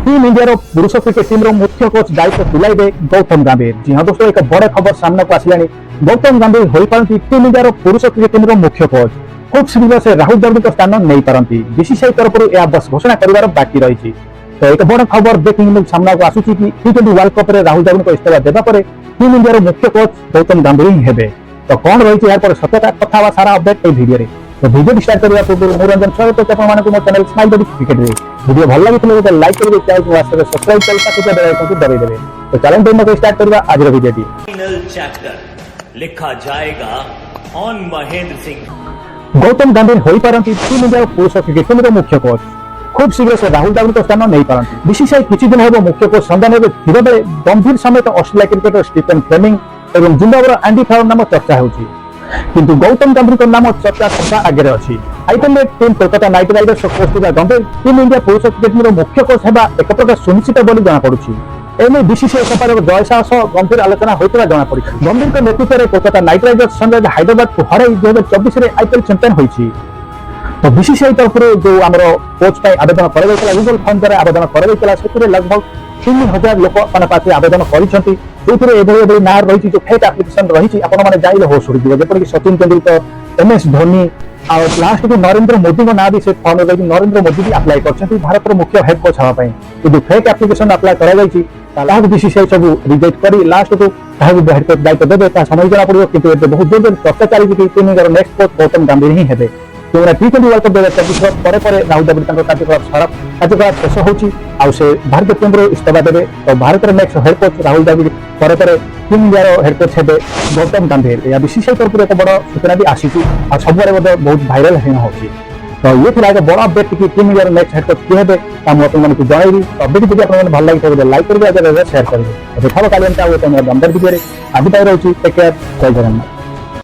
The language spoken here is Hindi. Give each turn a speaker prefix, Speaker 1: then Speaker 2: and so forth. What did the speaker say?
Speaker 1: टीम इंडिया पुरुष क्रिकेट टीम मुख्य कोच दायित्व तुलाइबे गौतम गंभीर। जी हाँ दोस्तों, एक बड़ खबर सामना को आसिलानी। गौतम गंभीर हो पारती टीम इंडिया पुरुष क्रिकेट टीम मुख्य कोच। खूब शीघ्र से राहुल द्रविड़ स्थान नहीं पारती। बीसीसीआई तरफ यह बस घोषणा कर बाकी रही। तो एक बड़ खबर ब्रेकिंग न्यूज सामना को आसूची कि टी20 वर्ल्ड कप में राहुल द्रविड़ को इस्तीफा देवा पर टीम इंडिया मुख्य कोच गौतम गंभीर ही हेबे। तो कौन रही यार सत्यता कथा सारा अपडेट ये वीडियो तो वीडियो स्टार्ट करने पूर्व मु रंजन स्वागत करते हैं मो चैनल स्माइल बॉडी क्रिकेट रे। वीडियो भल लगी लाइक करेंगे, चैनल को वास्तव में सब्सक्राइब कर साथ बेल आइकन को दबाई देबे। तो चैनल पे स्टार्ट करबा आज रो वीडियो।
Speaker 2: फाइनल चैप्टर लिखा जाएगा ऑन महेंद्र सिंह।
Speaker 1: गौतम गंभीर हो पारती टीम इंडिया पुरुष क्रिकेट टीम मुख्य कोच। खूब शीघ्र से राहुल द्रविड़ को स्थान नहीं पारती। बीसीसीआई किछि दिन हेबो मुख्य कोच संधान में थिबा बेले गंभीर समेत ऑस्ट्रेलिया क्रिकेटर स्टीफन फ्लेमिंग एवं जिम्बाब्वेर एंडी फ्लावर नाम चर्चा होछि, किंतु गौतम गंभीर नाम चर्चा सबका आगे अच्छी। आईपीएल में team Kolkata night Riders coach गंभीर टीम इंडिया पुरुष क्रिकेट टीम मुख्य कोच होगा एक प्रकार सुनिश्चित बोली जनापड़ी। एने बीसीसीआई सफर जय साहस गंभीर आलोचना होता जनापड़ी। गंभीर नेतृत्व में Kolkata night Riders sunrise Hyderabad को हर 2024 में आईपीएल चैंपियन होती। तो बीसीसीआई तरफ जो आम कोच आवेदन कर गूगल फॉर्म द्वारा आवेदन कर लगभग 3000 लोक पाखे आवेदन कर ना रही जो फेक एप्लिकेशन रही आपने जाइए हो शुड़ी जपरिक सचिन तेंदुलकर, एमएस धोनी और लास्ट को नरेंद्र मोदी को ना भी से फॉर्म रही नरेंद्र मोदी भी अप्लाई कर भारत मुख्य हेड कोच हाँपाई जो फेक एप्लिकेशन अप्लाई कर बीसीसीआई सब रिजेक्ट कर लास्ट को हेड कोच दायित्व देवे समय जना पड़ो। कि बहुत जोर चर्चा चली team India next coach Gautam गंभीर ही हेबे। टी20 वर्ल्ड कप 2024 पर राहुल द्रविड़ कार्यकलाप शेष हो भारतीय टीम इस्तीफा देवे। तो Bharat next head coach Rahul Dravid पर टीम इंडिया हेड कोच हे गौतम गंभीर। या बीसीसीआई तरफ एक बड़ सूचना भी आसी सब बहुत भाइराल हो। तो ये थी एक बड़ अपडेट कि team India next head coach किए आपको जनइबी। अपडेट जब आपको भल लगे लाइक करेंगे, शेयर करेंगे। देखा काली दमदार वीडियो आज रही। टेक केयर, जय जगन्नाथ।